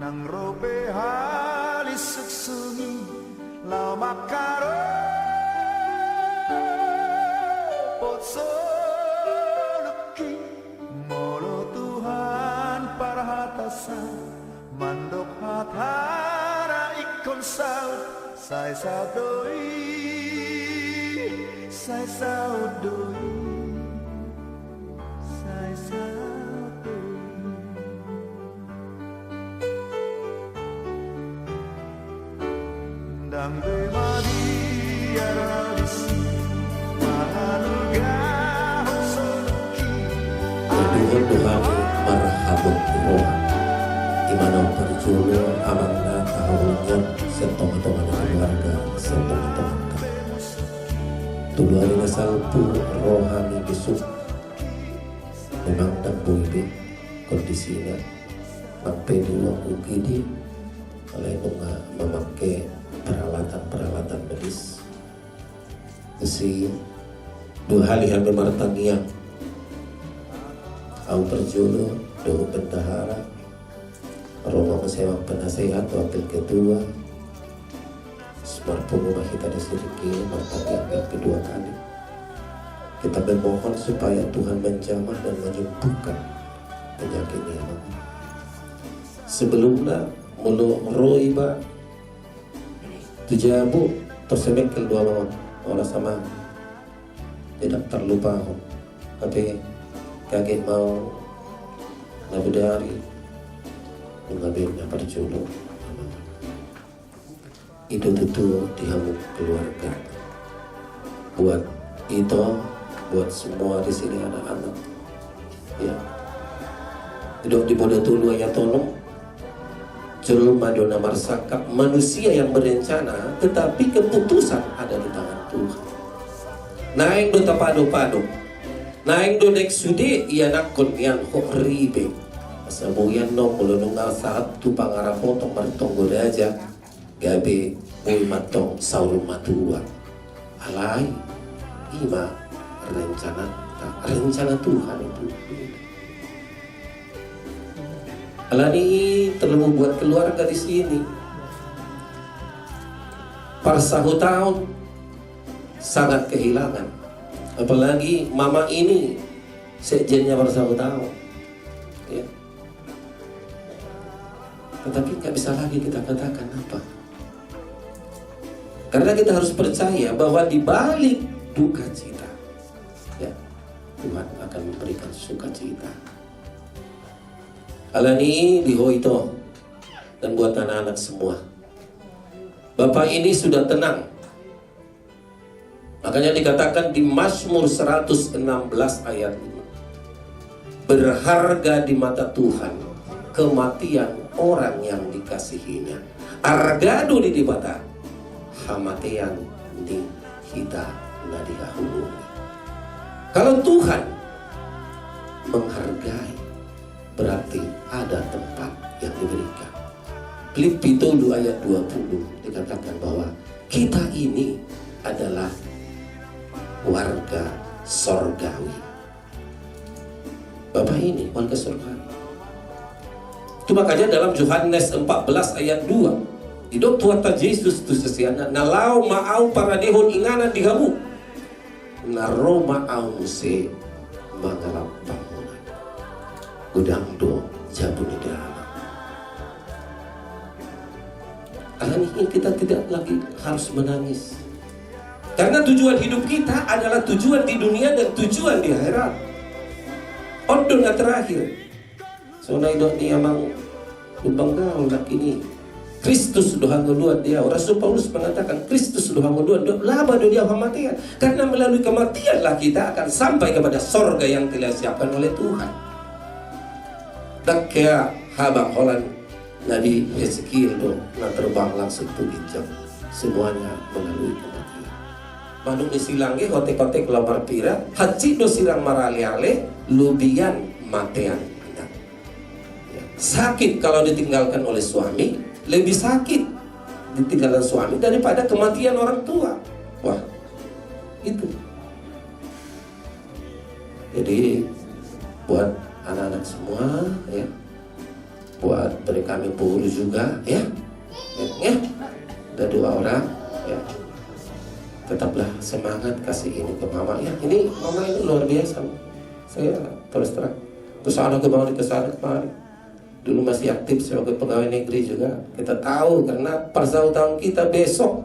nang robe halis sunyi la makaro potso leki molo Tuhan parhatasa mandok hatara ikon saud sai saudoi sai saudoi sai saudoi dang de madia rabisi mahanuga hosoki Tuhan marhabun roh di mana perjulo amanah tahunnya setong-tongan keluarga setong-tongan tuluari nasalpu rohani besok memang tak boleh kondisinya sampai dulu ukidi oleh memakai peralatan medis besi dua hal yang memartangian au perjulo doa bendahara Romo sewa penasehat wakil ketua Semar rumah kita disiriki martangian yang kedua kali kita memohon supaya Tuhan menjamah dan menyembuhkan penyakit ini sebelumnya mulu roiba tujabu tersemekel dua mawon orang sama tidak terlupa tapi kaget mau nabudari mengambilnya perjulo itu dihamuk keluarga buat itu buat semua di sini anak-anak ya hidup di bodoh tulu ya tolong Juru Madonna Marsaka manusia yang berencana tetapi keputusan ada di tangan Tuhan naik do tapado-pado naik do nek sude ia nakon yang hokribe sabuyan no kulo nungal saat tu pangarap potong martong aja gabe ui matong sauru matua alai ima rencana Tuhan itu alani terlalu buat keluarga di sini parsahu tahun sangat kehilangan apalagi mama ini sekjennya parsahu tahun ya. Tetapi nggak bisa lagi kita katakan apa karena kita harus percaya bahwa di balik duka cita ya Tuhan akan memberikan sukacita. Alani dihoito dan buat anak-anak semua Bapak ini sudah tenang makanya dikatakan di Mazmur 116 ayat 5 berharga di mata Tuhan kematian orang yang dikasihinya argado di dibata hamatian di kita nadihahulu. Kalau Tuhan menghargai berarti ada tempat yang diberikan. Filipi 2 ayat 20 dikatakan bahwa kita ini adalah warga sorgawi. Bapak ini warga sorgawi. Itu makanya dalam Yohanes 14 ayat 2 hidup Tuhan Yesus tu sesiana nalau maau para dehon inganan dihamu naro maau muse mangalap bangunan gudang do jabun di dalam hari ini kita tidak lagi harus menangis karena tujuan hidup kita adalah tujuan di dunia dan tujuan di akhirat odong terakhir soalnya itu dia mau lubang laki ini Kristus doa kedua dia Rasul Paulus mengatakan Kristus doa kedua laba dia kematian karena melalui kematianlah kita akan sampai kepada sorga yang telah disiapkan oleh Tuhan dan kayak habang Holland Nabi Yeskiel do na terbang langsung ke bijak semuanya melalui kematian manung isilangge kotek-kotek lamar pira haji do sirang marale-ale lubian matean sakit kalau ditinggalkan oleh suami lebih sakit ditinggalkan suami daripada kematian orang tua. Wah, itu. Jadi buat anak-anak semua ya, buat beri kami guru juga ya. Ya, ada 2 orang ya. Tetaplah semangat, kasih ini ke mama ya. Ini mama ini luar biasa. Saya terus terang kesana kemari kemari. Dulu masih aktif sebagai pegawai negeri juga. Kita tahu karena persaudaraan kita besok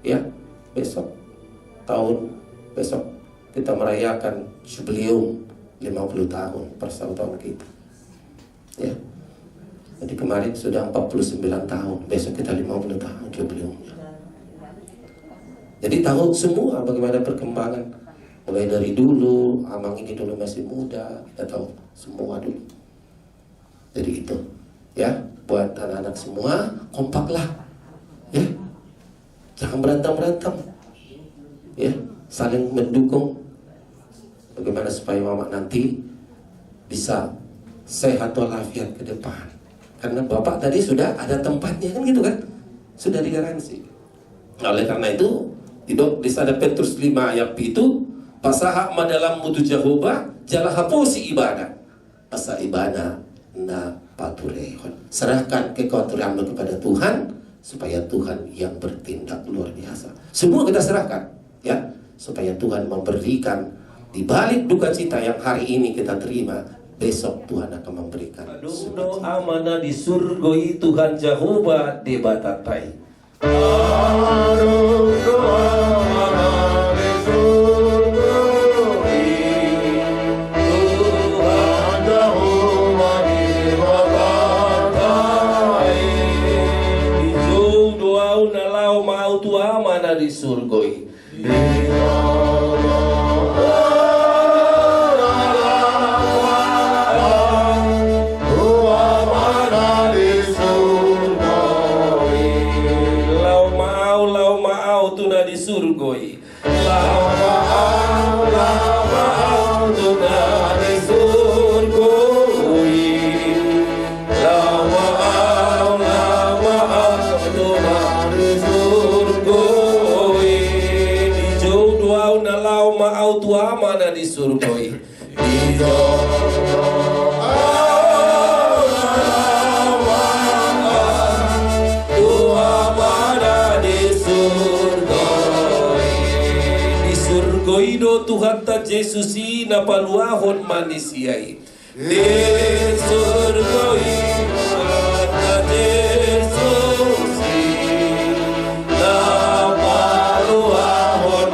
ya, besok kita merayakan jubileum 50 tahun persaudaraan kita ya. Jadi kemarin sudah 49 tahun, besok kita 50 tahun jubileumnya. Jadi tahu semua bagaimana perkembangan mulai dari dulu. Amang ini dulu masih muda, kita tahu semua dulu. Jadi itu ya, buat anak-anak semua kompaklah ya, jangan berantem ya, saling mendukung bagaimana supaya mama nanti bisa sehat walafiat ke depan. Karena bapak tadi sudah ada tempatnya kan gitu kan, sudah digaransi. Oleh karena itu di sana Petrus 5 ayat itu pasaha madalam mutu Jehovah jalah hapusi ibadah asa ibadah na paturehon. Serahkan kekhawatiranmu kepada Tuhan supaya Tuhan yang bertindak luar biasa. Semua kita serahkan ya, supaya Tuhan memberikan di balik duka cita yang hari ini kita terima, besok Tuhan akan memberikan doa mana di surga Tuhan Jehovah debatatai. Di surgoi lau mau tuna di surgoi tua mana di surgoi di surgoi do Tuhan ta Yesus na paluahon manisiai di surgoi ta Yesus na paluahon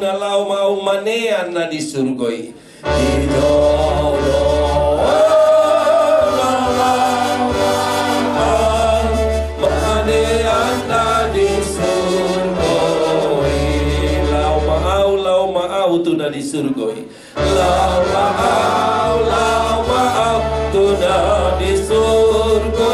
nalau mau manean na di surgoi di manean na di surgoi lau mau tu na di surgoi lau mau tu na di surgoi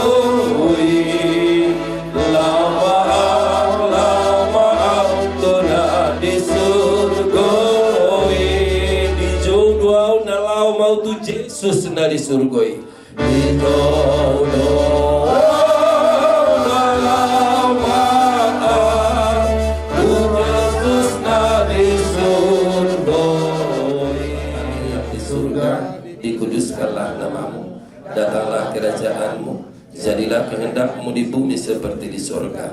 tu Yesus na di surgoi di surga dikuduskanlah namamu, datanglah kerajaanmu, jadilah kehendakmu di bumi seperti di surga.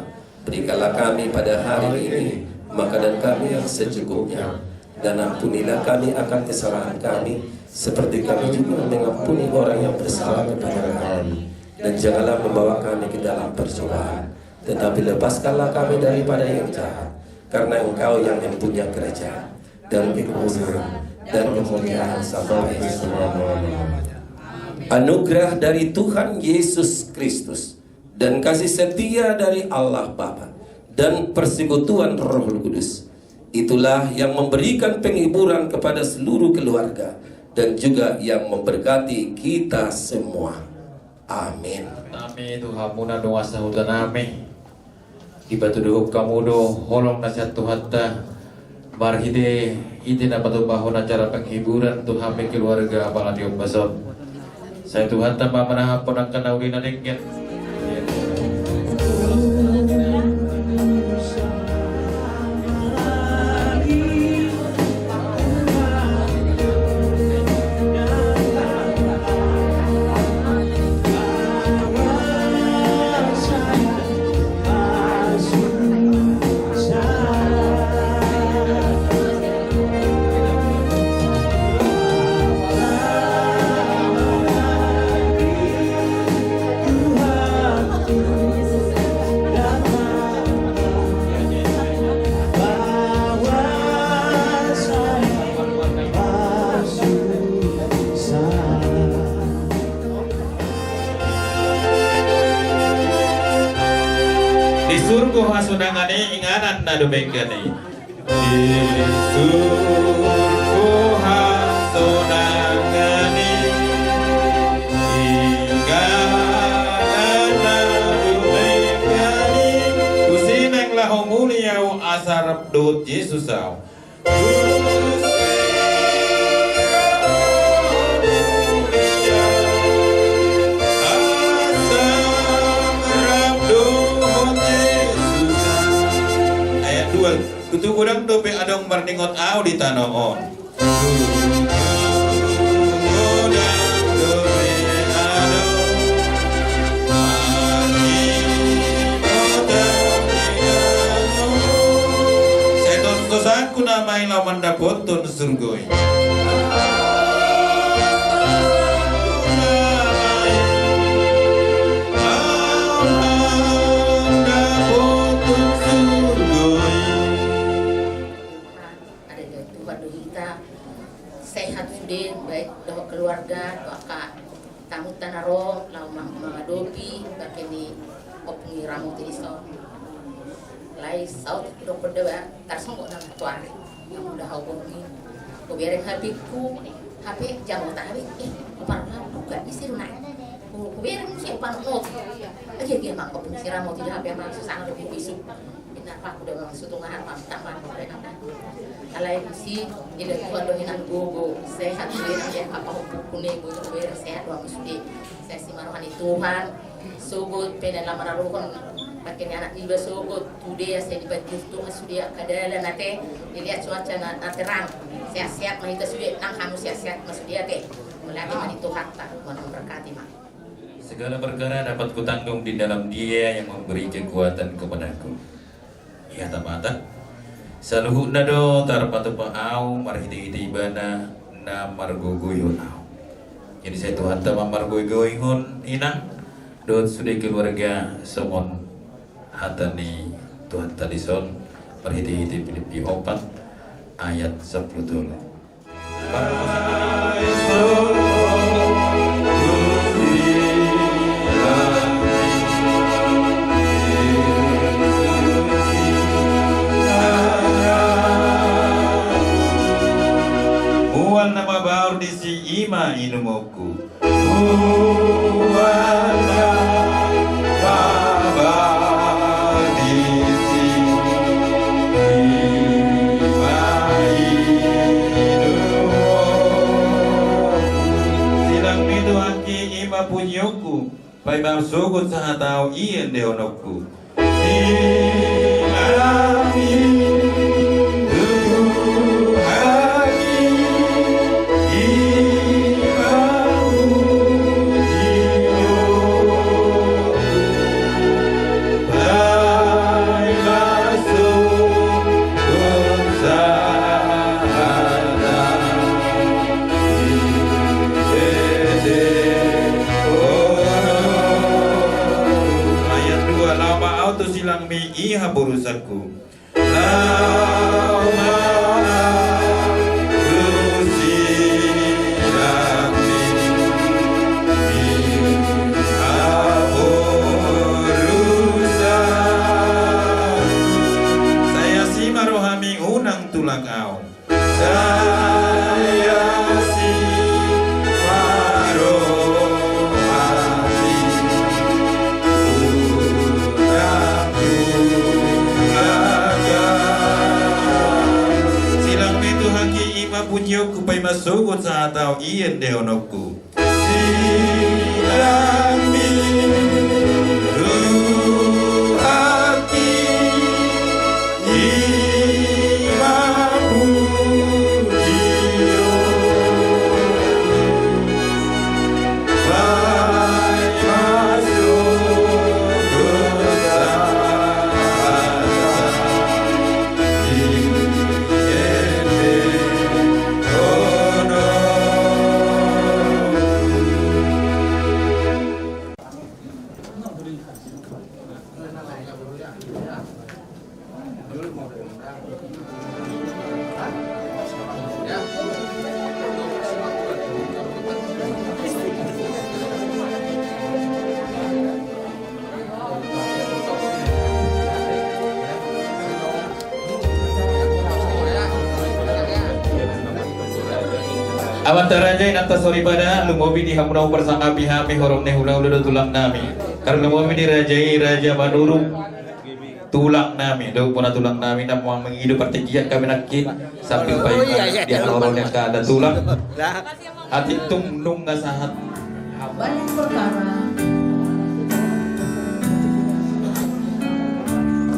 Berikanlah kami pada hari ini makanan kami yang secukupnya, dan ampunilah kami akan kesalahan kami seperti kami juga mengampuni orang yang bersalah kepada kami. Dan janganlah membawa kami ke dalam percobaan, tetapi lepaskanlah kami daripada yang jahat. Karena Engkau yang mempunyai kerajaan dan kekuasaan dan kemuliaan sampai selama-lamanya. Anugerah dari Tuhan Yesus Kristus dan kasih setia dari Allah Bapa dan persekutuan Roh Kudus, itulah yang memberikan penghiburan kepada seluruh keluarga dan juga yang memberkati kita semua. Amin. Amin. Tuhan muna doa sahutan amin. Ibatu doa kamu do holong nasihat Tuhan ta marhide ide na patubaho na cara penghiburan Tuhan me keluarga apalagi basot. Saya Tuhan ta mamanahapon ang kanawin na dingyan. ko hasunangani inganan na dumengkani. Isurko hasunangani inganan na dumengkani. Kusinang lahong muliaw asarap dot Yesus aw. Kutu kurang dope adong marningot aw di tanoon. Saya tos-tosan ku namai lawan dapot tun surgoy. Sehat sudah baik doa keluarga doa tamu tanaro lau mengadopi bakeni opni ramu tiso lai saut do perdewa tarsong na tuare yang udah hubungi ko bereng habiku HP jamu tak habis parna buka isir na ko bereng siapa not aja dia mak opni ramu tidak HP mak susah lebih bisu kenapa aku udah masuk tungahan taman mereka alai si ida kuando hinan gogo sehat sudah ya apa hukune go beres sehat wa musdi saya si marohani Tuhan sugut pena lamar rukun makin anak juga sugut tude ya saya dibaju Tuhan sudah kadala nate dilihat cuaca na terang sehat-sehat mah itu sudah nang hamu sehat-sehat masudi teh mulai mani Tuhan tak memberkati mah. Segala perkara dapat kutanggung di dalam Dia yang memberi kekuatan kepadaku. Ya tamata. Saluhu nado tarpatu pa'au marhidi itibana na marguguyon au. Jadi saya Tuhan tama marguguyon inang dot sudah keluarga somon hatani Tuhan talison marhidi iti Filipi 4 ayat 10 dulu. Mual nama baur di si ima inumoku. Mual nama baur di si ima inumoku. Silang itu haki ima punyoku. Pai baur sugut sahatau ien deonoku. Silang silang mi iha burusaku lama silang mi iha burusaku saya si marohami unang tulak au saya si punyoku pai masugot sa ataw iyan deonokku silang hati imamu diyo pai masugot sa Awantara jay nanta sorry pada lumobi di hamuna bersama pihami horom nehula udah tulang nami. Karena lumobi di rajai raja Manurung tulang nami, do puna tulang nami na mau menghidup pertigian kami nakin sambil bayi dia horom yang ada tulang. Hati tung nung ngasahat. Banyak perkara.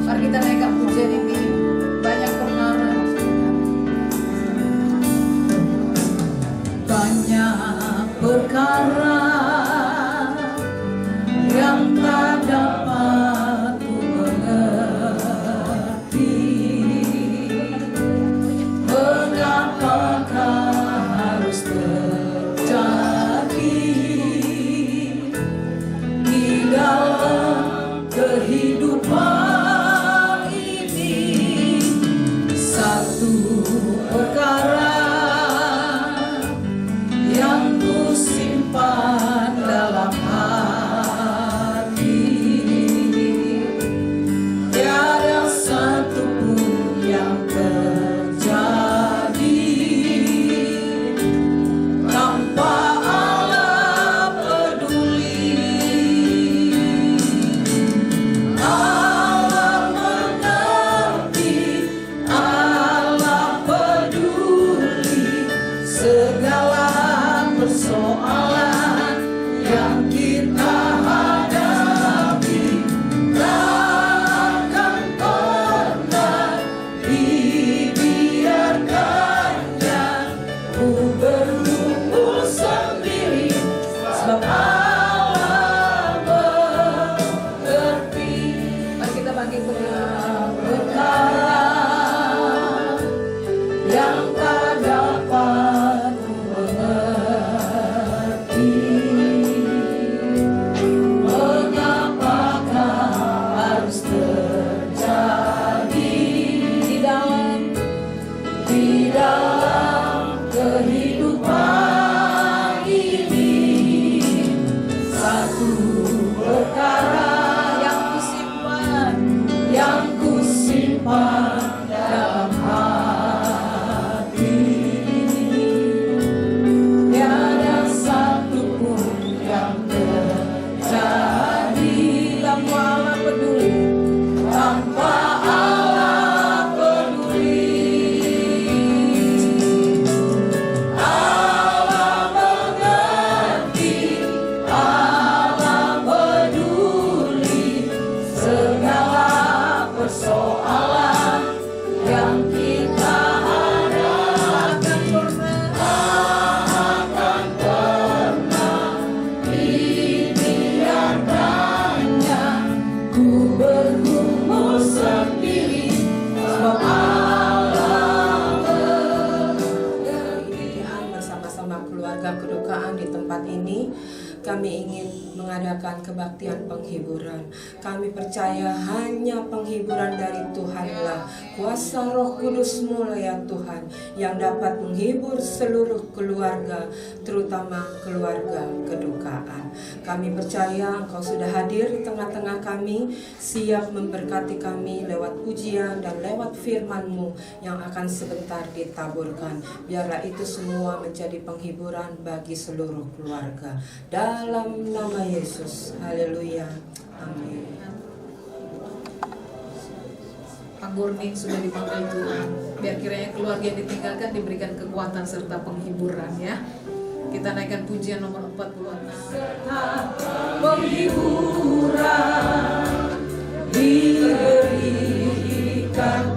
Mari kita naikkan pujian ini. Banyak perkara. Banyak perkara yang tak dapat ku mengerti. Mengapakah harus terjadi di dalam kehidupan ini? Satu perkara yang ku simpan dalam hati, tiada satu pun yang terjadi tanpa Allah peduli. Allah mengerti, Allah peduli segala persoalan yang kita hadapi. Tak akan pernah dibiarkannya ku bergumul sendiri, sebab Allah mengerti. Mari kita bangkit berkara yang tak dapat ku mengerti. Mengapakah harus terjadi di dalam kehidupan ini? Satu perkara yang ku simpan dalam hati, tiada satu pun yang terjadi tanpa Allah peduli, tanpa Allah peduli. Allah mengerti, Allah peduli segala persoalan yang kita hadapi. Akan pernah dibiarkannya ku bergumul sendiri, sebab Allah mengerti. Bersama-sama keluarga kedukaan di tempat ini, kami ingin mengadakan kebaktian penghiburan. Kami percaya hanya penghiburan dari Tuhanlah, kuasa Roh Kudus-Mu ya Tuhan, yang dapat menghibur seluruh keluarga, terutama keluarga kedukaan. Kami percaya Engkau sudah hadir di tengah-tengah kami, siap memberkati kami lewat pujian dan lewat firman-Mu yang akan sebentar ditaburkan. Biarlah itu semua menjadi penghiburan bagi seluruh keluarga. Dalam nama Yesus, haleluya, amin. Pak Gurning sudah dipanggil Tuhan. Biar kiranya keluarga yang ditinggalkan diberikan kekuatan serta penghiburan ya. Kita naikkan pujian nomor 46. Penghiburan diberikan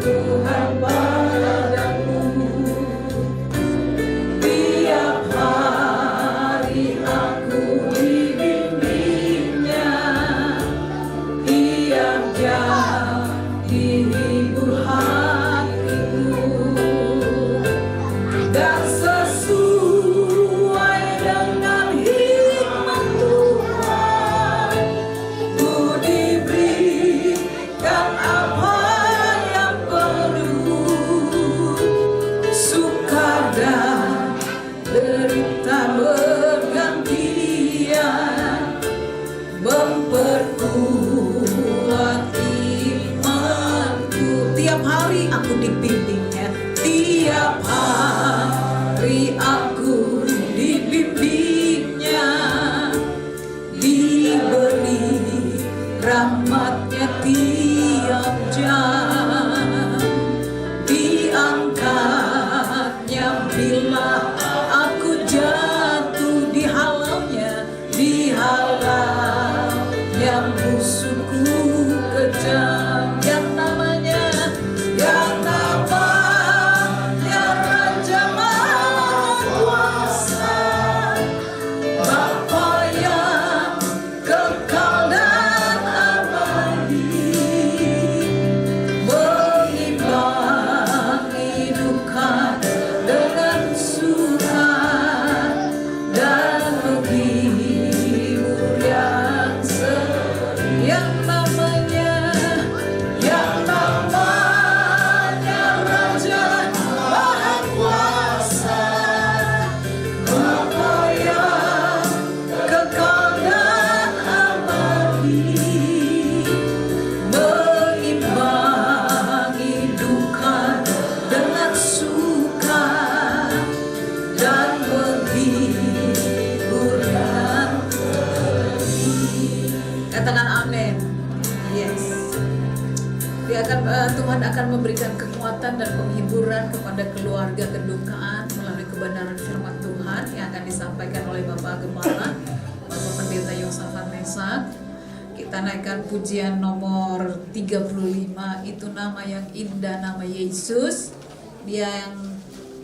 Tuhan padaku. Tiap hari aku dibimbingnya, tiap jam dihibur hatiku, dan sesuai dengan hikmat Tuhan ku diberikan apa yang perlu. Suka dan derita bergantian, memperkuat imanku. Tiap hari aku dibimbingnya, tiap hari aku Tuhan akan memberikan kekuatan dan penghiburan kepada keluarga kedukaan melalui kebenaran firman Tuhan yang akan disampaikan oleh Bapak Gembala, Bapak Pendeta Yosafat Mesak. Kita naikkan pujian nomor 35, itu nama yang indah, nama Yesus. Dia yang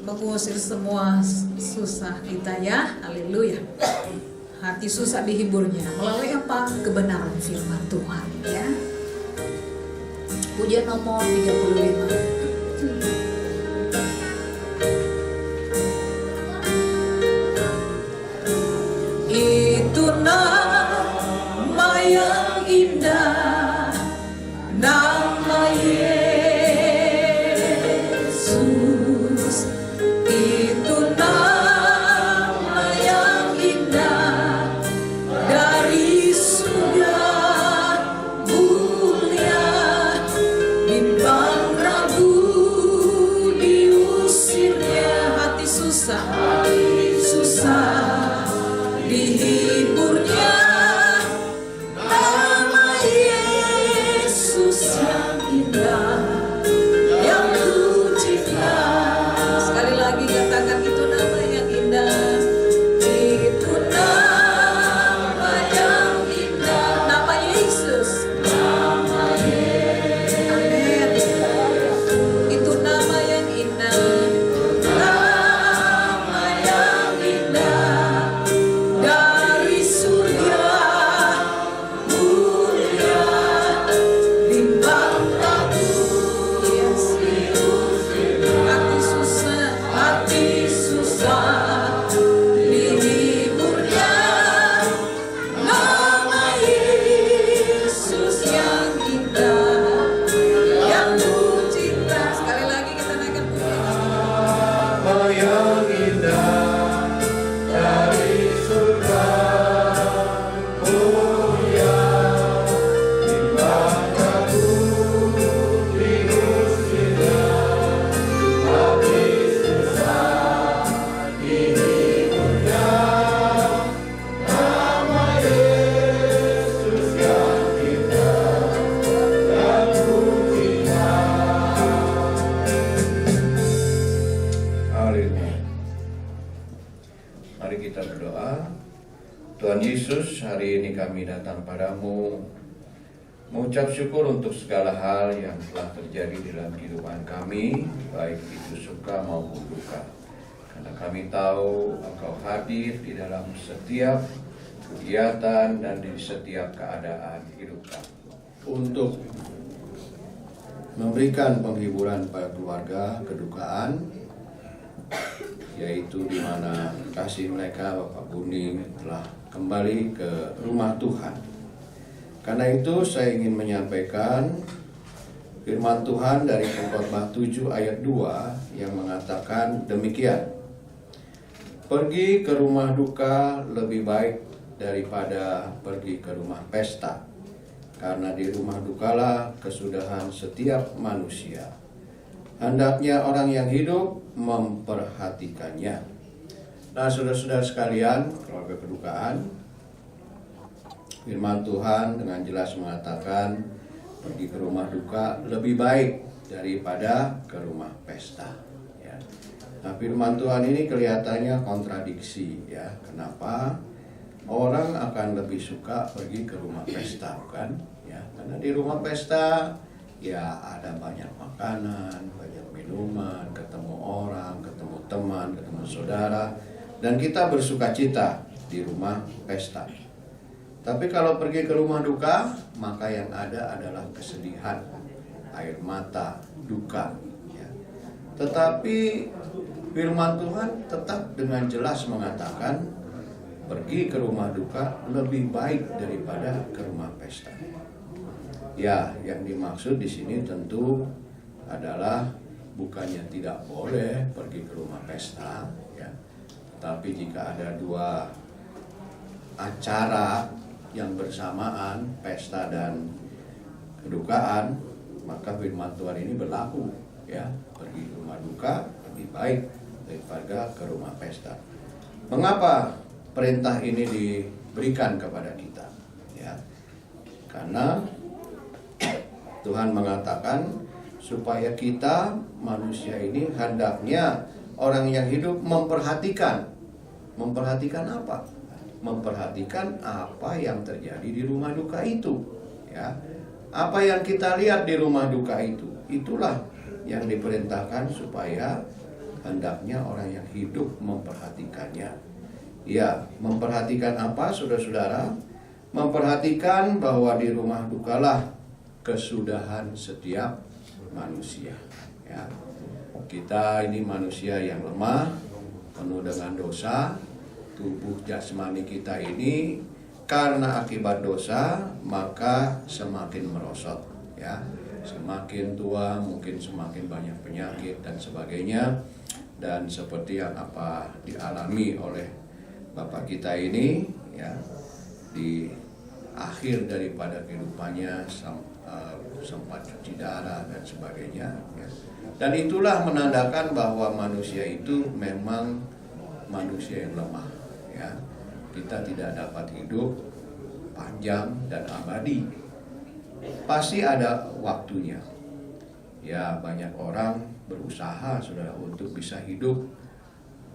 mengusir semua susah kita ya. Haleluya. Hati susah dihiburnya melalui apa? Kebenaran firman Tuhan ya. Pujian nomor 35. Itu nama yang indah, nama Yesus. Itu nama yang indah dari surga mulia, bimbang ragu diusirnya hati susah dihiburnya nama Yesus yang indah yang ku cinta. Sekali lagi katakan, itu nama yang indah, itu nama yang indah, nama Yesus, nama Yesus. Amin. Itu nama yang indah, nama yang indah dari surga mulia, bimbang ragu hati susah dihiburnya nama Yesus yang indah yang ku cinta. Sekali lagi kita naikkan pujian. Nama yang indah dari surga mulia, bimbang ragu diusirnya hati susah dihiburnya nama Yesus yang indah yang ku cinta. Haleluya. Mari kita berdoa. Tuhan Yesus, hari ini kami datang padamu mengucap syukur untuk segala hal yang telah terjadi dalam kehidupan kami, baik itu suka maupun duka. Karena kami tahu Engkau hadir di dalam setiap kegiatan dan di setiap keadaan hidup kami, untuk memberikan penghiburan pada keluarga kedukaan, yaitu di mana kasih mereka Bapak Kuning telah kembali ke rumah Tuhan. Karena itu saya ingin menyampaikan firman Tuhan dari Pengkhotbah 7 ayat 2 yang mengatakan demikian. Pergi ke rumah duka lebih baik daripada pergi ke rumah pesta, karena di rumah dukalah kesudahan setiap manusia. Hendaknya orang yang hidup memperhatikannya. Nah, saudara-saudara sekalian, keluarga kedukaan, firman Tuhan dengan jelas mengatakan pergi ke rumah duka lebih baik daripada ke rumah pesta. Ya. Nah, firman Tuhan ini kelihatannya kontradiksi, ya. Kenapa? Orang akan lebih suka pergi ke rumah pesta, kan? Ya, karena di rumah pesta ya ada banyak makanan, banyak minuman, ketemu orang, ketemu teman, ketemu saudara, dan kita bersuka cita di rumah pesta. Tapi kalau pergi ke rumah duka, maka yang ada adalah kesedihan, air mata, duka. Ya. Tetapi firman Tuhan tetap dengan jelas mengatakan pergi ke rumah duka lebih baik daripada ke rumah pesta. Ya, yang dimaksud di sini tentu adalah bukannya tidak boleh pergi ke rumah pesta, ya. Tapi jika ada dua acara yang bersamaan, pesta dan kedukaan, maka firman Tuhan ini berlaku, ya. Pergi ke rumah duka lebih baik daripada ke rumah pesta. Mengapa perintah ini diberikan kepada kita? Ya, karena Tuhan mengatakan supaya kita manusia ini hendaknya orang yang hidup memperhatikan apa? Memperhatikan apa yang terjadi di rumah duka itu, ya. Apa yang kita lihat di rumah duka itu, itulah yang diperintahkan supaya hendaknya orang yang hidup memperhatikannya. Ya, memperhatikan apa, saudara-saudara? Memperhatikan bahwa di rumah dukalah kesudahan setiap manusia, ya. Kita ini manusia yang lemah, penuh dengan dosa. Tubuh jasmani kita ini karena akibat dosa maka semakin merosot, ya. Semakin tua mungkin semakin banyak penyakit dan sebagainya. Dan seperti yang apa dialami oleh Bapak kita ini, ya, di akhir daripada kehidupannya sempat cuci darah dan sebagainya, ya. Dan itulah menandakan bahwa manusia itu memang manusia yang lemah, ya. Kita tidak dapat hidup panjang dan abadi. Pasti ada waktunya. Ya, banyak orang berusaha sudah untuk bisa hidup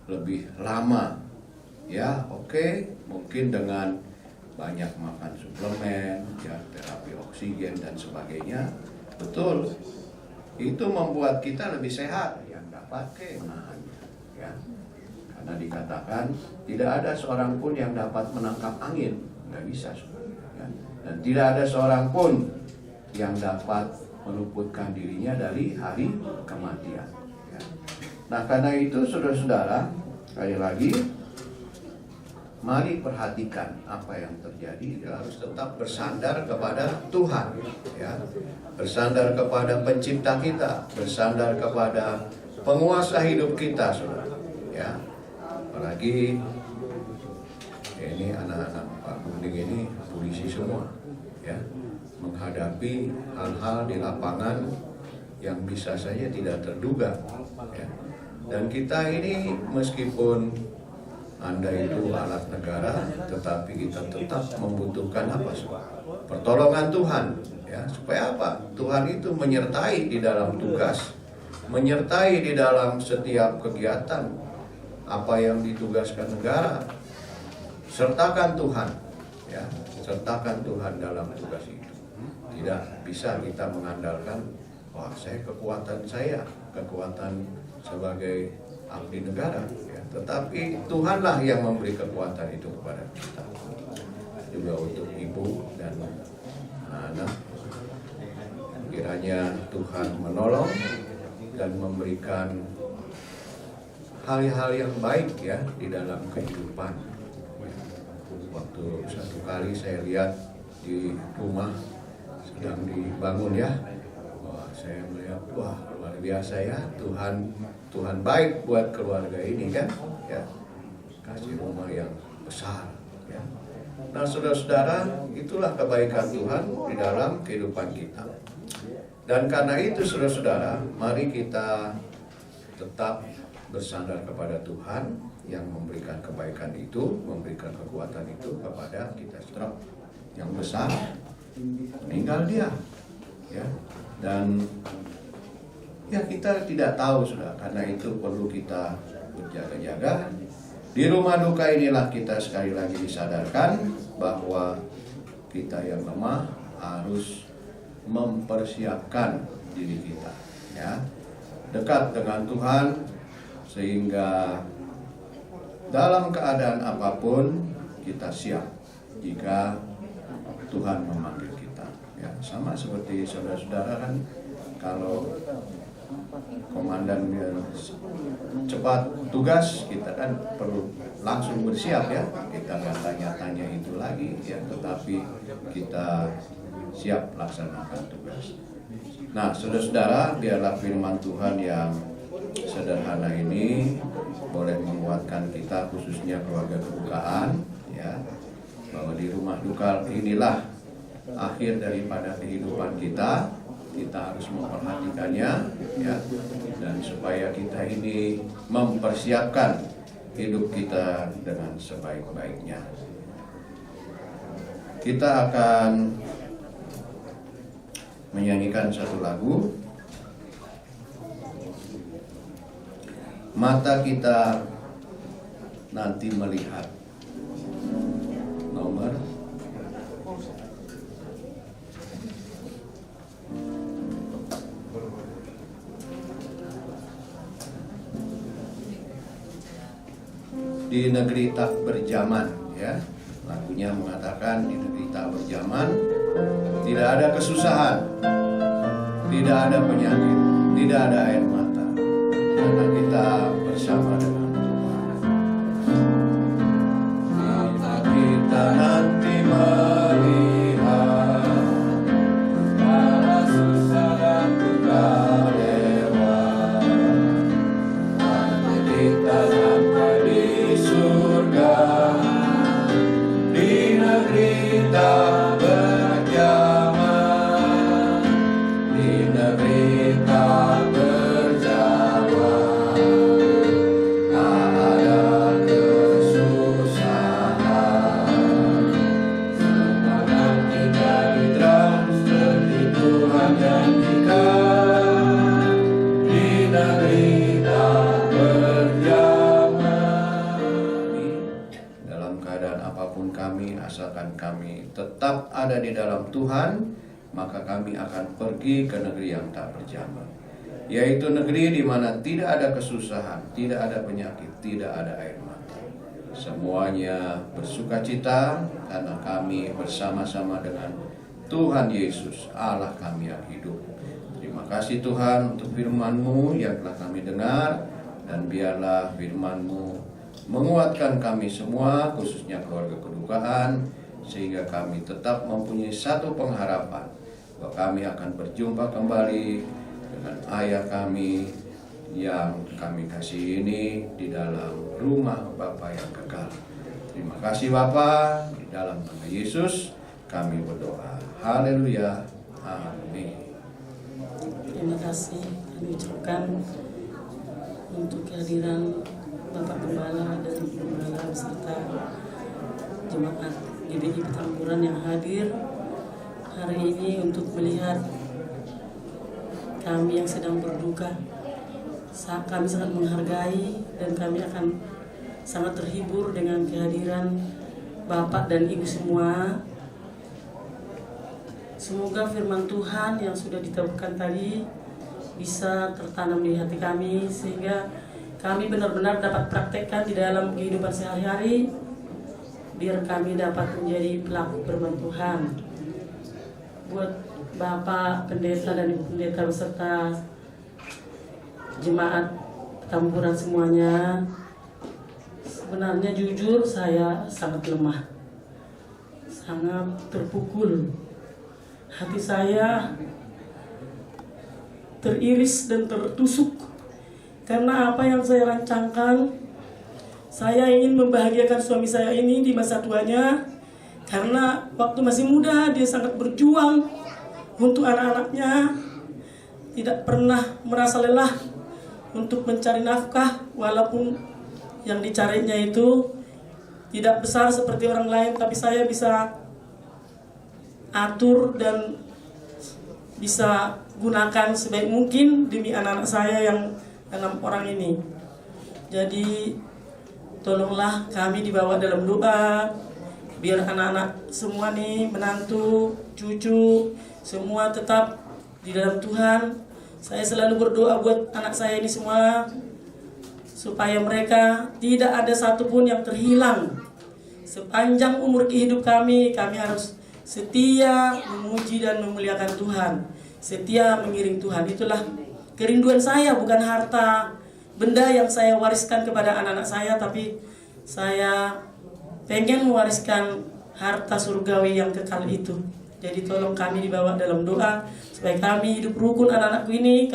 lebih lama. Ya, oke, mungkin dengan banyak makan suplemen, ya, terapi oksigen dan sebagainya. Betul. Itu membuat kita lebih sehat, yang dapat kenaannya, ya. Karena dikatakan tidak ada seorang pun yang dapat menangkap angin, nggak bisa, ya. Dan tidak ada seorang pun yang dapat meluputkan dirinya dari hari kematian, ya. Nah, karena itu saudara-saudara, sekali lagi, mari perhatikan apa yang terjadi. Harus tetap bersandar kepada Tuhan, ya. Bersandar kepada pencipta kita, bersandar kepada penguasa hidup kita, saudara, ya. Apalagi ini anak-anak Pak Kuning ini polisi semua, ya, menghadapi hal-hal di lapangan yang bisa saja tidak terduga, ya. Dan kita ini meskipun Anda itu alat negara, tetapi kita tetap membutuhkan apa? Pertolongan Tuhan, ya. Supaya apa? Tuhan itu menyertai di dalam tugas, menyertai di dalam setiap kegiatan apa yang ditugaskan negara. Sertakan Tuhan, ya. Sertakan Tuhan dalam tugas itu. Tidak bisa kita mengandalkan, wah, kekuatan sebagai abdi negara, ya. Tetapi Tuhanlah yang memberi kekuatan itu kepada kita. Juga untuk ibu dan anak, kiranya Tuhan menolong dan memberikan hal-hal yang baik, ya, di dalam kehidupan. Waktu satu kali saya lihat di rumah sedang dibangun, ya, wah, saya melihat, wah, luar biasa, ya, Tuhan baik buat keluarga ini, kan, ya, kasih rumah yang besar, ya. Nah, saudara-saudara, itulah kebaikan Tuhan di dalam kehidupan kita. Dan karena itu, saudara-saudara, mari kita tetap bersandar kepada Tuhan yang memberikan kebaikan itu, memberikan kekuatan itu kepada kita. Setelah yang besar meninggal dia, ya. Dan ya, kita tidak tahu, saudara. Karena itu perlu kita berjaga-jaga. Di rumah duka inilah kita sekali lagi disadarkan bahwa kita yang lemah harus mempersiapkan diri kita, ya, dekat dengan Tuhan, sehingga dalam keadaan apapun kita siap jika Tuhan memanggil kita, ya. Sama seperti saudara-saudara, kan, kalau komandan cepat tugas, kita kan perlu langsung bersiap, ya. Kita nggak tanya-tanya itu lagi, ya, tetapi kita siap laksanakan tugas. Nah, saudara-saudara, biarlah firman Tuhan yang sederhana ini boleh menguatkan kita, khususnya keluarga kedukaan, ya, bahwa di rumah duka inilah akhir daripada kehidupan kita. Kita harus memperhatikannya, ya, dan supaya kita ini mempersiapkan hidup kita dengan sebaik-baiknya. Kita akan menyanyikan satu lagu. Mata kita nanti melihat. Nomor di negeri tak berjaman, ya. Lagunya mengatakan di negeri tak berjaman tidak ada kesusahan, tidak ada penyakit, tidak ada air mata, karena kita bersama dengan Tuhan. Mata kita nanti melihat segala susah dan duka lewat. Nanti kita sampai di surga, di negeri tak berjaman, di negeri tak berjaman. Tak ada kesusahan, semua nanti jadi transfer di Tuhan janjikan, di negeri tak berjaman. Dalam keadaan apapun kami, asalkan kami tetap ada di dalam Tuhan, maka kami akan pergi ke negeri yang tak berjaman, yaitu negeri di mana tidak ada kesusahan, tidak ada penyakit, tidak ada air mata. Semuanya bersukacita karena kami bersama-sama dengan Tuhan Yesus, Allah kami yang hidup. Terima kasih Tuhan untuk firman-Mu yang telah kami dengar, dan biarlah firman-Mu menguatkan kami semua, khususnya keluarga kedukaan, sehingga kami tetap mempunyai satu pengharapan bahwa kami akan berjumpa kembali dengan ayah kami yang kami kasih ini di dalam rumah Bapa yang kekal. Terima kasih Bapa, di dalam nama Yesus kami berdoa. Haleluya. Amin. Terima kasih kami ucapkan untuk kehadiran Bapak Gembala dan Ibu Gembala beserta jemaat GBI Petamburan yang hadir hari ini untuk melihat kami yang sedang berduka. Kami sangat menghargai dan kami akan sangat terhibur dengan kehadiran Bapak dan Ibu semua. Semoga firman Tuhan yang sudah ditaburkan tadi bisa tertanam di hati kami, sehingga kami benar-benar dapat praktekkan di dalam kehidupan sehari-hari, biar kami dapat menjadi pelaku firman Tuhan. Buat Bapak Pendeta dan Ibu Pendeta beserta jemaat Petamburan semuanya, sebenarnya jujur saya sangat lemah, sangat terpukul. Hati saya teriris dan tertusuk karena apa yang saya rancangkan. Saya ingin membahagiakan suami saya ini di masa tuanya, karena waktu masih muda dia sangat berjuang untuk anak-anaknya, tidak pernah merasa lelah untuk mencari nafkah, walaupun yang dicarinya itu tidak besar seperti orang lain, tapi saya bisa atur dan bisa gunakan sebaik mungkin demi anak-anak saya yang 6 orang ini. Jadi tolonglah kami dibawa dalam doa, biar anak-anak semua nih, menantu, cucu, semua tetap di dalam Tuhan. Saya selalu berdoa buat anak saya ini semua, supaya mereka tidak ada satupun yang terhilang. Sepanjang umur hidup kami harus setia memuji dan memuliakan Tuhan, setia mengiring Tuhan. Itulah kerinduan saya, bukan harta benda yang saya wariskan kepada anak-anak saya, tapi saya pengen mewariskan harta surgawi yang kekal itu. Jadi tolong kami dibawa dalam doa supaya kami hidup rukun anak-anakku ini.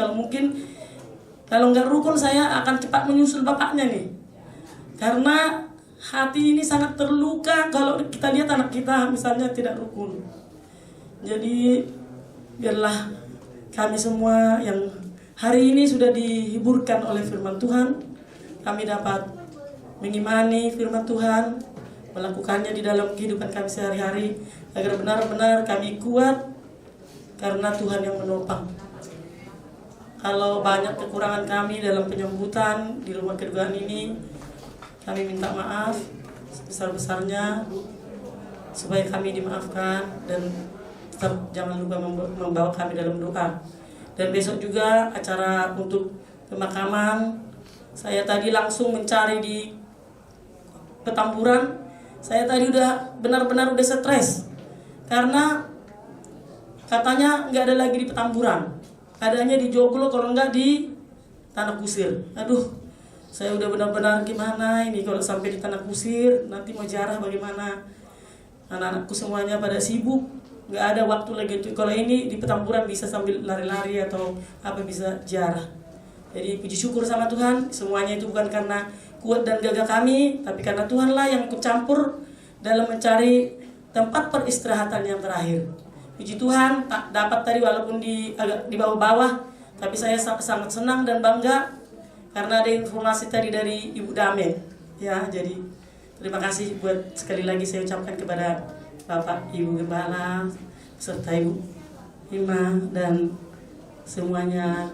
Kalau nggak rukun, saya akan cepat menyusul bapaknya nih, karena hati ini sangat terluka kalau kita lihat anak kita misalnya tidak rukun. Jadi biarlah kami semua yang hari ini sudah dihiburkan oleh firman Tuhan, kami dapat mengimani firman Tuhan, melakukannya di dalam kehidupan kami sehari-hari, agar benar-benar kami kuat karena Tuhan yang menopang. Kalau banyak kekurangan kami dalam penyambutan di rumah kedukaan ini, kami minta maaf sebesar-besarnya supaya kami dimaafkan, dan tetap jangan lupa membawa kami dalam doa. Dan besok juga acara untuk pemakaman. Saya tadi langsung mencari di Petamburan. Saya tadi udah benar-benar udah stres karena katanya nggak ada lagi di Petamburan, adanya di Joglo, kalau nggak di Tanah Kusir. Aduh, saya udah benar-benar gimana ini kalau sampai di Tanah Kusir, nanti mau ziarah bagaimana? Anak-anakku semuanya pada sibuk, nggak ada waktu lagi. Kalau ini di Petamburan bisa sambil lari-lari atau apa, bisa ziarah. Jadi puji syukur sama Tuhan, semuanya itu bukan karena kuat dan gagah kami, tapi karena Tuhanlah yang ikut campur dalam mencari tempat peristirahatan yang terakhir. Puji Tuhan, tak dapat tadi walaupun agak di bawah-bawah, tapi saya sangat senang dan bangga karena ada informasi tadi dari Ibu Dame. Ya, jadi terima kasih buat sekali lagi saya ucapkan kepada Bapak Ibu Gembala serta Ibu Ima dan semuanya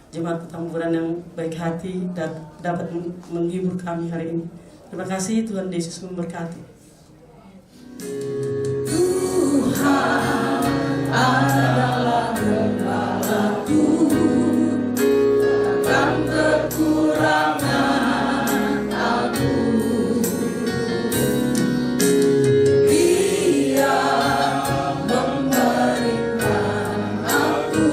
jemaat Petamburan yang baik hati dan dapat menghibur kami hari ini. Terima kasih, Tuhan Yesus memberkati. Tuhan adalah gembalaku, takkan kekurangan aku. Dia memberikan aku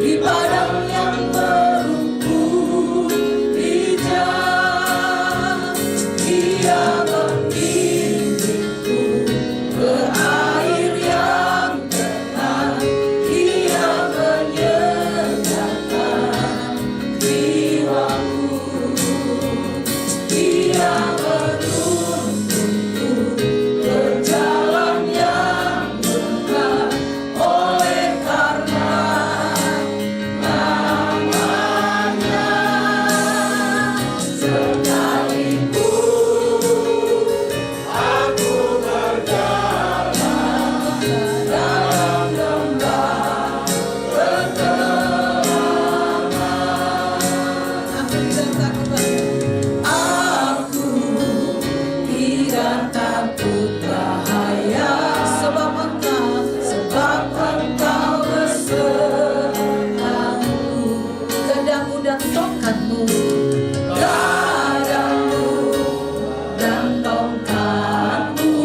di padang yang berumput hijau. Dia membimbingku ke air yang tenang. Dia menyenangkan jiwaku. Dia menuntunku ke jalan yang benar, oleh karena namanya. Sekalipun aku berjalan dalam lembah kegelapan, aku tidak takut bahaya, sebab Engkau besertaku. Gadamu dan tongkatmu, gadamu dan tongkatmu,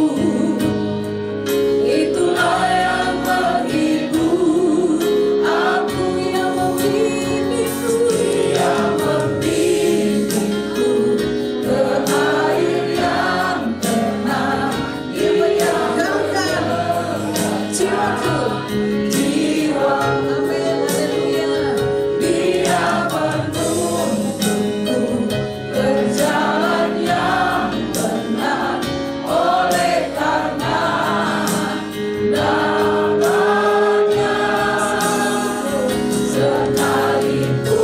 itulah yang menghibur aku. Yang membimbingku, yang membimbingku ke air yang tenang. Dia menyenangkan jiwaku, jiwa. Amin, haleluya. Dia menuntunku ke jalan yang benar, oleh karena namanya. Sekalipun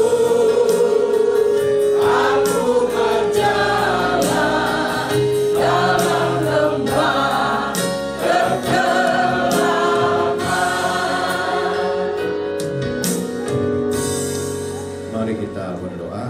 aku berjalan dalam lembah kegelapan. Mari kita berdoa.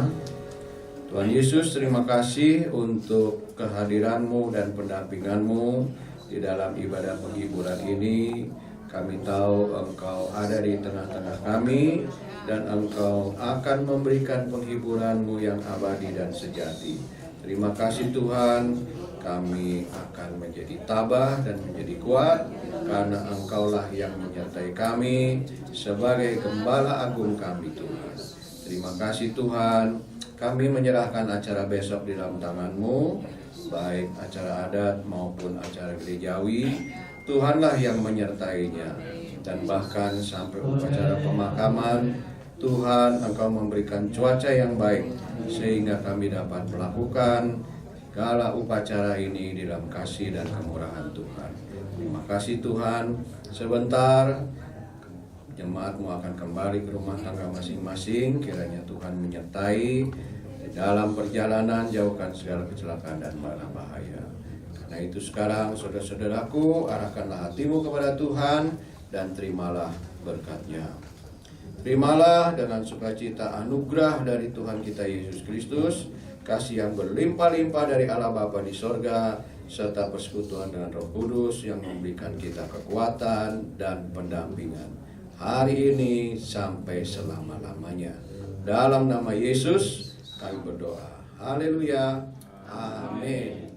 Tuhan Yesus, terima kasih untuk kehadiran-Mu dan pendampingan-Mu di dalam ibadah penghiburan ini. Kami tahu Engkau ada di tengah-tengah kami dan Engkau akan memberikan penghiburan-Mu yang abadi dan sejati. Terima kasih Tuhan, kami akan menjadi tabah dan menjadi kuat karena Engkaulah yang menyertai kami sebagai Gembala Agung kami Tuhan. Terima kasih Tuhan, kami menyerahkan acara besok di dalam tangan-Mu, baik acara adat maupun acara gerejawi. Tuhanlah yang menyertainya, dan bahkan sampai upacara pemakaman, Tuhan Engkau memberikan cuaca yang baik sehingga kami dapat melakukan segala upacara ini di dalam kasih dan kemurahan Tuhan. Terima kasih Tuhan. Sebentar jemaat-Mu akan kembali ke rumah tangga masing-masing. Kiranya Tuhan menyertai di dalam perjalanan, jauhkan segala kecelakaan dan mara bahaya. Karena itu sekarang saudara-saudaraku, arahkanlah hatimu kepada Tuhan dan terimalah berkat-Nya. Terimalah dengan sukacita anugerah dari Tuhan kita Yesus Kristus, kasih yang berlimpah-limpah dari Allah Bapa di sorga, serta persekutuan dengan Roh Kudus yang memberikan kita kekuatan dan pendampingan hari ini sampai selama-lamanya. Dalam nama Yesus kami berdoa. Haleluya. Amin.